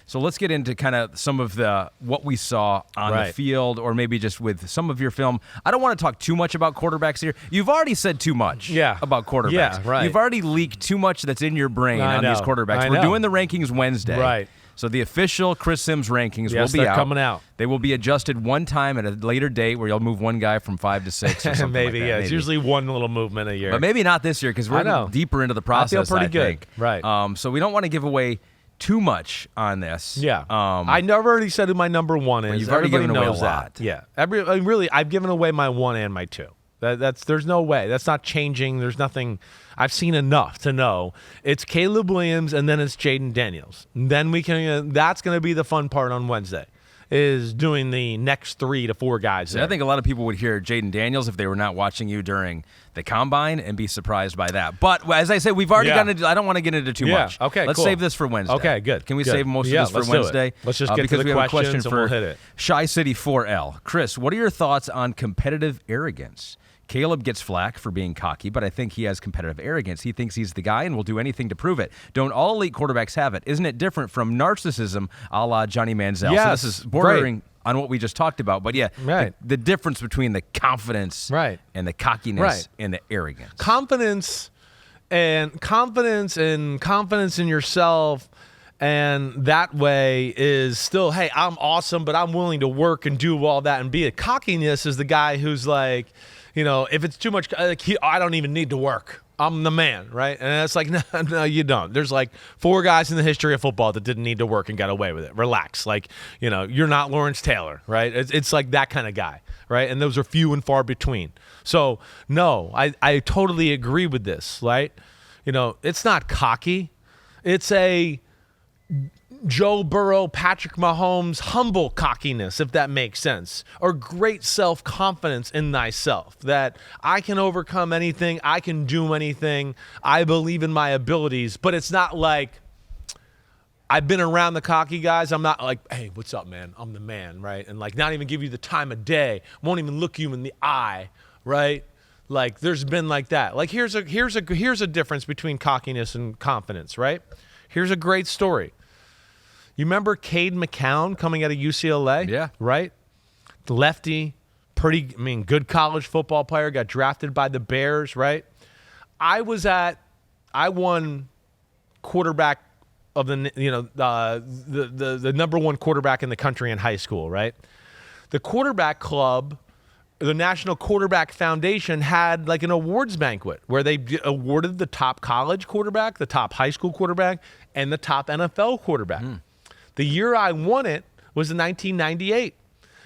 So let's get into kind of some of what we saw on the field, or maybe just with some of your film. I don't want to talk too much about quarterbacks here. You've already said too much about quarterbacks. Yeah, right. You've already leaked too much that's in your brain on these quarterbacks. We're doing the rankings Wednesday. Right. So the official Chris Simms rankings will be they're coming out. They will be adjusted one time at a later date where you'll move one guy from 5 to 6 or something maybe, like that. It's usually one little movement a year. But maybe not this year because we're deeper into the process, I feel pretty good. think. Right. So we don't want to give away too much on this. Yeah. I never already said who my number one is. You've already given away a knows lot. That. Yeah. Really, I've given away my 1 and my 2. There's no way. That's not changing. There's nothing. I've seen enough to know it's Caleb Williams and then it's Jaden Daniels. And then we can. That's going to be the fun part on Wednesday, is doing the next 3 to 4 guys. I think a lot of people would hear Jaden Daniels if they were not watching you during the combine and be surprised by that. But as I said, we've already gotten into. I don't want to get into too much. Okay. Let's save this for Wednesday. Okay. Good. Can we save most of this for Wednesday? Let's just get to the we have a question questions and we'll hit it. Shy City 4L. Chris, what are your thoughts on competitive arrogance? Caleb gets flack for being cocky, but I think he has competitive arrogance. He thinks he's the guy and will do anything to prove it. Don't all elite quarterbacks have it? Isn't it different from narcissism a la Johnny Manziel? Yes, so this is bordering on what we just talked about. But the difference between the confidence and the cockiness and the arrogance. Confidence in yourself. And that way is still, hey, I'm awesome, but I'm willing to work and do all that and be it. Cockiness is the guy who's like, if it's too much, I don't even need to work. I'm the man, right? And it's like, no, you don't. There's like 4 guys in the history of football that didn't need to work and got away with it. Relax. Like, you're not Lawrence Taylor, right? It's like that kind of guy, right? And those are few and far between. So, no, I totally agree with this, right? It's not cocky. It's a Joe Burrow, Patrick Mahomes, humble cockiness, if that makes sense, or great self-confidence in thyself, that I can overcome anything, I can do anything, I believe in my abilities, but it's not like I've been around the cocky guys. I'm not like, hey, what's up, man? I'm the man, right? And like not even give you the time of day, won't even look you in the eye, right? Like there's been like that. Like here's a difference between cockiness and confidence, right? Here's a great story. You remember Cade McCown coming out of UCLA? Yeah. Right? The lefty, good college football player, got drafted by the Bears, right? I won quarterback of the number 1 quarterback in the country in high school, right? The quarterback club, the National Quarterback Foundation, had like an awards banquet where they awarded the top college quarterback, the top high school quarterback, and the top NFL quarterback. The year I won it was in 1998.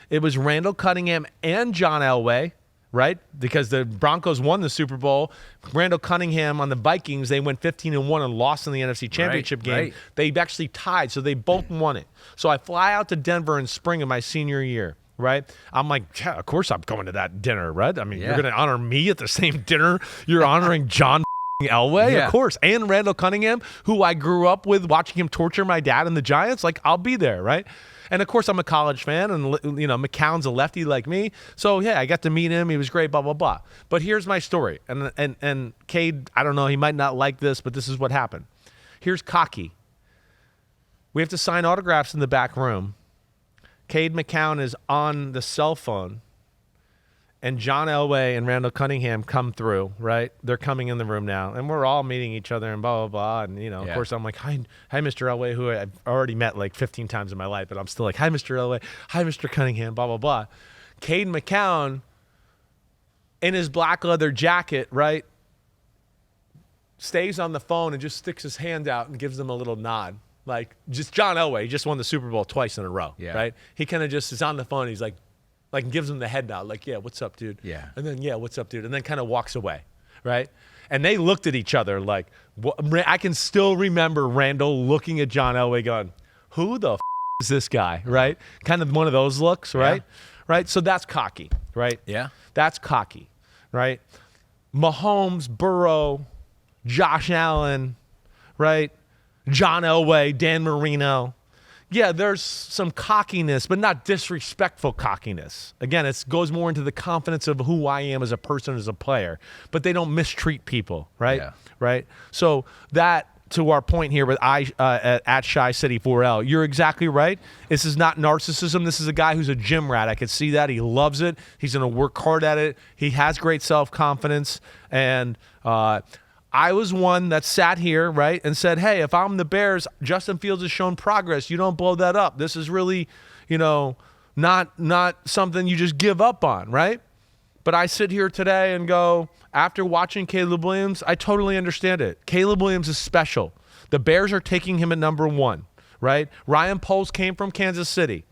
It was Randall Cunningham and John Elway, right? Because the Broncos won the Super Bowl. Randall Cunningham on the Vikings, they went 15-1 and lost in the NFC Championship game. Right. They actually tied, so they both won it. So I fly out to Denver in spring of my senior year, right? I'm like, yeah, of course I'm going to that dinner, right? I mean, you're going to honor me at the same dinner you're honoring John Elway, of course, and Randall Cunningham, who I grew up with watching him torture my dad and the Giants. Like, I'll be there, right? And of course, I'm a college fan, and McCown's a lefty like me, so yeah, I got to meet him. He was great, blah blah blah. But here's my story, and Cade, I don't know, he might not like this, but this is what happened. Here's cocky. We have to sign autographs in the back room. Cade McCown is on the cell phone. And John Elway and Randall Cunningham come through, right? They're coming in the room now, and we're all meeting each other and blah, blah, blah. And, of course, I'm like, hi, Mr. Elway, who I've already met like 15 times in my life, but I'm still like, hi, Mr. Elway, hi, Mr. Cunningham, blah, blah, blah. Cade McCown, in his black leather jacket, right, stays on the phone and just sticks his hand out and gives them a little nod. Like, just John Elway, he just won the Super Bowl twice in a row, right? He kind of just is on the phone, he's like gives him the head nod, like, yeah, what's up, dude? Yeah. And then, yeah, what's up, dude? And then kind of walks away, right? And they looked at each other like, I can still remember Randall looking at John Elway going, who the is this guy, right? Kind of one of those looks, right? Right? So that's cocky, right? Yeah. That's cocky, right? Mahomes, Burrow, Josh Allen, right? John Elway, Dan Marino. Yeah, there's some cockiness, but not disrespectful cockiness. Again, it goes more into the confidence of who I am as a person, as a player. But they don't mistreat people, right? Yeah. Right? So that to our point here with at Shy City 4L, you're exactly right. This is not narcissism. This is a guy who's a gym rat. I could see that. He loves it. He's going to work hard at it. He has great self-confidence. And I was one that sat here, right, and said, hey, if I'm the Bears, Justin Fields has shown progress. You don't blow that up. This is really, not something you just give up on, right? But I sit here today and go, after watching Caleb Williams, I totally understand it. Caleb Williams is special. The Bears are taking him at number 1, right? Ryan Poles came from Kansas City.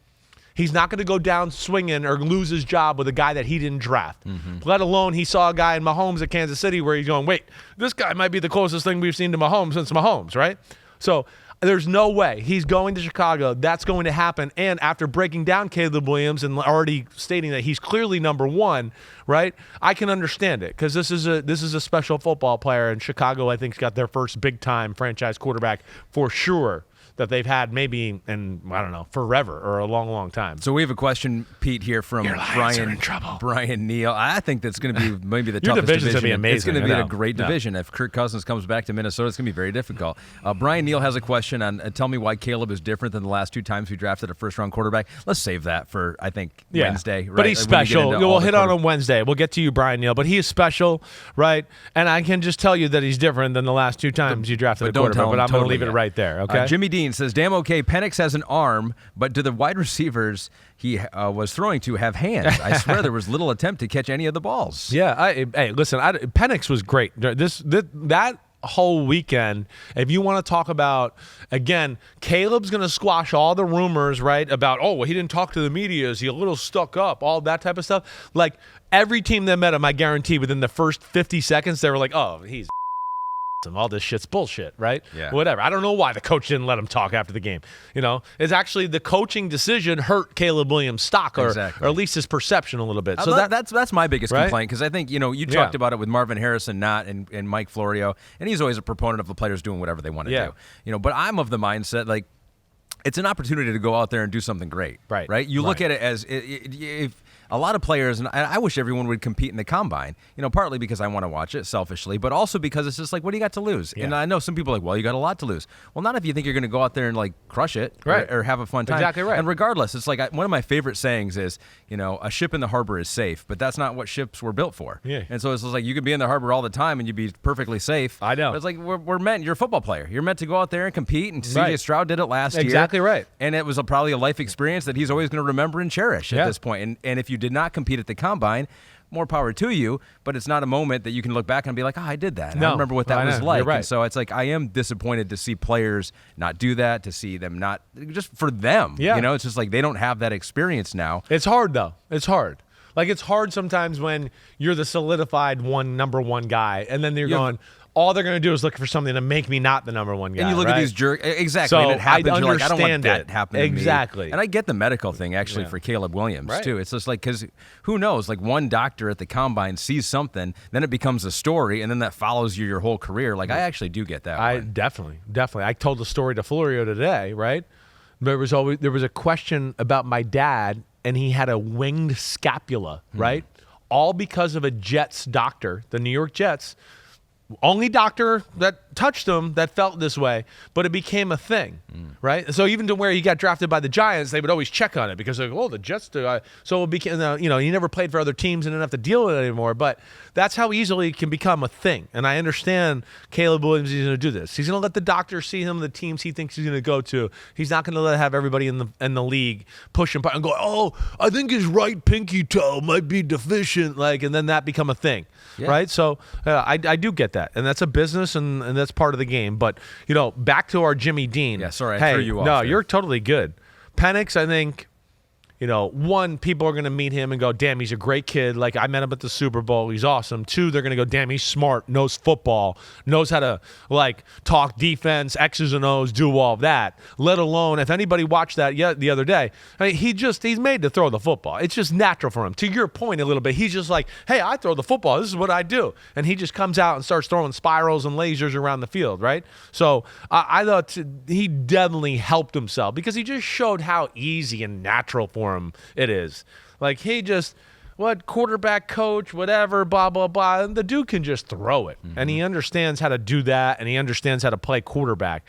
He's not going to go down swinging or lose his job with a guy that he didn't draft, let alone he saw a guy in Mahomes at Kansas City where he's going, wait, this guy might be the closest thing we've seen to Mahomes since Mahomes, right? So there's no way he's going to Chicago. That's going to happen. And after breaking down Caleb Williams and already stating that he's clearly number 1, right? I can understand it because this is a special football player, and Chicago, I think, has got their first big-time franchise quarterback for sure that they've had maybe in, I don't know, forever or a long, long time. So we have a question, Pete, here from Brian Neal. I think that's going to be maybe the toughest division. Going to be amazing. It's going to be a great division. If Kirk Cousins comes back to Minnesota, it's going to be very difficult. Brian Neal has a question on tell me why Caleb is different than the last 2 times we drafted a first-round quarterback. Let's save that for, I think, Wednesday. Right? But he's special. We'll hit on Wednesday. We'll get to you, Brian Neal. But he is special, right? And I can just tell you that he's different than the last 2 times you drafted a quarterback. But I'm going to leave it right there, okay? Jimmy Dean says, damn okay, Penix has an arm, but do the wide receivers he was throwing to have hands? I swear there was little attempt to catch any of the balls. Yeah, hey, listen, Penix was great. That whole weekend, if you want to talk about, again, Caleb's going to squash all the rumors, right, about, oh, well, he didn't talk to the media, is he a little stuck up, all that type of stuff. Like, every team that met him, I guarantee within the first 50 seconds, they were like, oh, he's all this shit's bullshit, right? Yeah. Whatever. I don't know why the coach didn't let him talk after the game. It's actually the coaching decision hurt Caleb Williams' stock or at least his perception a little bit. So that's my biggest complaint because I think, you talked about it with Marvin Harrison and Mike Florio, and he's always a proponent of the players doing whatever they want to do. But I'm of the mindset, like, it's an opportunity to go out there and do something great. Right? You look at it as if a lot of players, and I wish everyone would compete in the combine, partly because I want to watch it selfishly, but also because it's just like, what do you got to lose? Yeah. And I know some people are like, well, you got a lot to lose. Well, not if you think you're going to go out there and like crush it or have a fun time. Exactly right. And regardless, it's like one of my favorite sayings is, a ship in the harbor is safe, but that's not what ships were built for. Yeah. And so it's just like you could be in the harbor all the time and you'd be perfectly safe. I know. But it's like you're a football player. You're meant to go out there and compete, and C.J. Stroud did it last year. Exactly right. And it was probably a life experience that he's always going to remember and cherish at this point. And if you did not compete at the combine, more power to you, but it's not a moment that you can look back and be like, I did that. I remember what that was like. Right. And so it's like I am disappointed to see players not do that, to see them not, just for them. Yeah. It's just like they don't have that experience now. It's hard, though. It's hard. Like, it's hard sometimes when you're the solidified number one guy, and then you're going, all they're going to do is look for something to make me not the number one guy. And you look at these jerks. Exactly. So and it happens. I you're like, I don't want understand that happening to me. Exactly. And I get the medical thing, actually, for Caleb Williams, too. It's just like, because who knows? Like, one doctor at the combine sees something, then it becomes a story, and then that follows you your whole career. Like, I actually do get that one. Definitely. I told the story to Florio today, right? There was a question about my dad, and he had a winged scapula, right? All because of a Jets doctor, the New York Jets. Only doctor that touched him that felt this way, but it became a thing, right? So even to where he got drafted by the Giants, they would always check on it because they're like, oh, the Jets do. So it became, he never played for other teams and didn't have to deal with it anymore. But that's how easily it can become a thing. And I understand Caleb Williams is going to do this. He's going to let the doctor see him, the teams he thinks he's going to go to. He's not going to have everybody in the league push him and go, oh, I think his right pinky toe might be deficient, and then that become a thing, right? So I do get that. And that's a business, and that's part of the game. But, back to our Jimmy Dean. Yeah, sorry, I threw you off. No, there. you're totally good. Penix, I think, one, people are going to meet him and go, damn, he's a great kid. Like, I met him at the Super Bowl. He's awesome. 2, they're going to go, damn, he's smart, knows football, knows how to, talk defense, X's and O's, do all of that. Let alone, if anybody watched that the other day, he's made to throw the football. It's just natural for him. To your point a little bit, he's just like, hey, I throw the football. This is what I do. And he just comes out and starts throwing spirals and lasers around the field, right? So I thought he definitely helped himself because he just showed how easy and natural for him it is. Like, he just, what quarterback coach, whatever, blah, blah, blah. And the dude can just throw it. And he understands how to do that, and he understands how to play quarterback.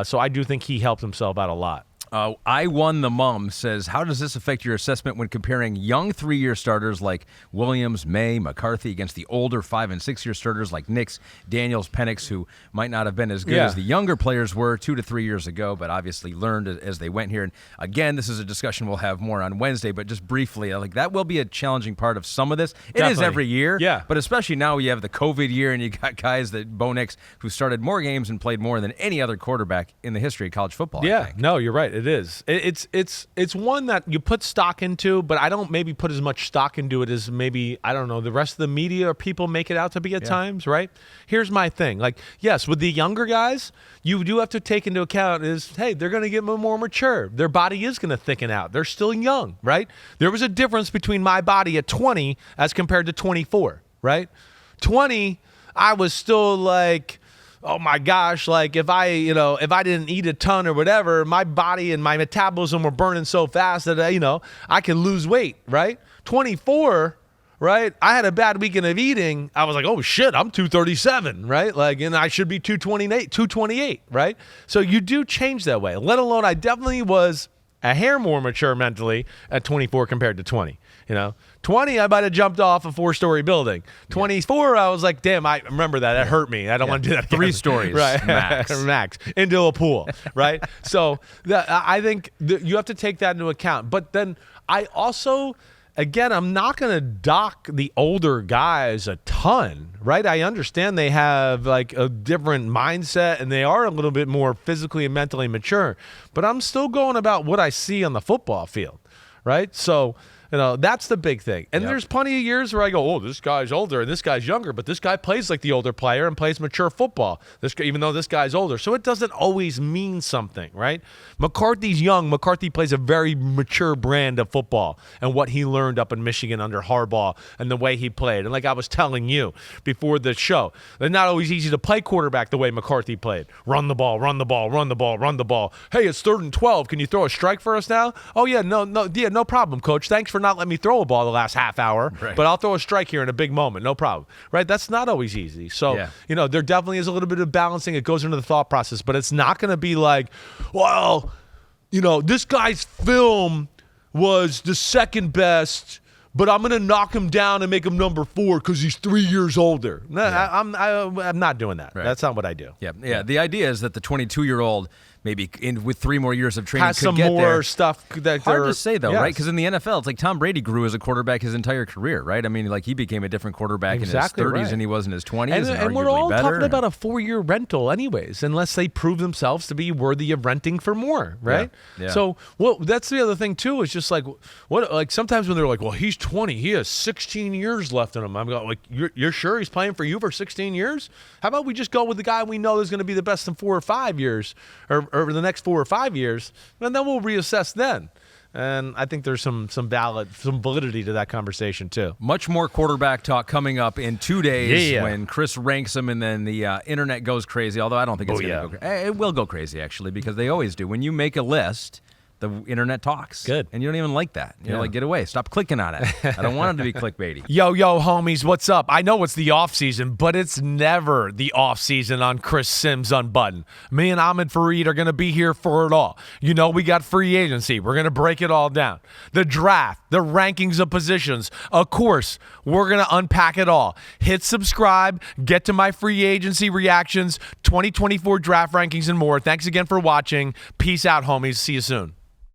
So I do think he helped himself out a lot. I Won the Mum says, how does this affect your assessment when comparing young 3-year starters like Williams, May, McCarthy against the older 5- and 6-year starters like Nix, Daniels, Penix, who might not have been as good as the younger players were 2 to 3 years ago, but obviously learned as they went here. And again, this is a discussion we'll have more on Wednesday, but just briefly, like that will be a challenging part of some of this. It is every year, but especially now you have the COVID year and you got guys that Bo Nix who started more games and played more than any other quarterback in the history of college football. I think. No, you're right. It is. It's one that you put stock into, but I don't maybe put as much stock into it as maybe, I don't know, the rest of the media or people make it out to be at times, right? Here's my thing. Like, yes, with the younger guys, you do have to take into account is, hey, they're going to get more mature. Their body is going to thicken out. They're still young, right? There was a difference between my body at 20 as compared to 24, right? 20, I was still like, oh my gosh, like if I didn't eat a ton or whatever, my body and my metabolism were burning so fast that, I could lose weight, right? 24, right? I had a bad weekend of eating. I was like, oh shit, I'm 237, right? Like, and I should be 228, right? So you do change that way, let alone I definitely was a hair more mature mentally at 24 compared to 20, 20, I might have jumped off a 4-story building. 24, I was like, damn, I remember that. That hurt me. I don't want to do that again. 3 stories, right? max. Into a pool, right? So I think you have to take that into account. But then I also, again, I'm not going to dock the older guys a ton, right? I understand they have like a different mindset and they are a little bit more physically and mentally mature. But I'm still going about what I see on the football field, right? So that's the big thing. And there's plenty of years where I go, oh, this guy's older and this guy's younger, but this guy plays like the older player and plays mature football, even though this guy's older. So it doesn't always mean something, right? McCarthy's young. McCarthy plays a very mature brand of football and what he learned up in Michigan under Harbaugh and the way he played. And like I was telling you before the show, it's not always easy to play quarterback the way McCarthy played. Run the ball, run the ball, run the ball, run the ball. Hey, it's 3rd and 12. Can you throw a strike for us now? Oh, yeah, no problem, coach. Thanks for not letting me throw a ball the last half hour, but I'll throw a strike here in a big moment. No problem, right? That's not always easy. So, there definitely is a little bit of balancing. It goes into the thought process, but it's not going to be like, well, this guy's film was the second best, but I'm going to knock him down and make him number 4 because he's 3 years older. No, I'm not doing that. Right. That's not what I do. Yeah. The idea is that the 22-year-old maybe with 3 more years of training has could some get more there. stuff. That hard to say though, right? Because in the NFL, it's like Tom Brady grew as a quarterback his entire career, right? I mean, like he became a different quarterback in his 30s than he was in his 20s, and we're all talking about a 4-year rental, anyways, unless they prove themselves to be worthy of renting for more, right? Yeah. So, that's the other thing too. Is just like sometimes when they're like, well, he's 20, he has 16 years left in him. I'm going like, you're sure he's playing for you for 16 years? How about we just go with the guy we know is going to be the best in 4 or 5 years, or the next 4 or 5 years, and then we'll reassess then. And I think there's some validity to that conversation too. Much more quarterback talk coming up in 2 days when Chris ranks them, and then the internet goes crazy. Although I don't think it's going to go crazy. It will go crazy actually, because they always do. When you make a list, the internet talks. Good. And you don't even like that. You're like, get away. Stop clicking on it. I don't want it to be clickbaity. Yo, homies, what's up? I know it's the off season, but it's never the off season on Chris Simms Unbuttoned. Me and Ahmed Fareed are going to be here for it all. We got free agency. We're going to break it all down. The draft, the rankings of positions. Of course, we're going to unpack it all. Hit subscribe. Get to my free agency reactions, 2024 draft rankings, and more. Thanks again for watching. Peace out, homies. See you soon.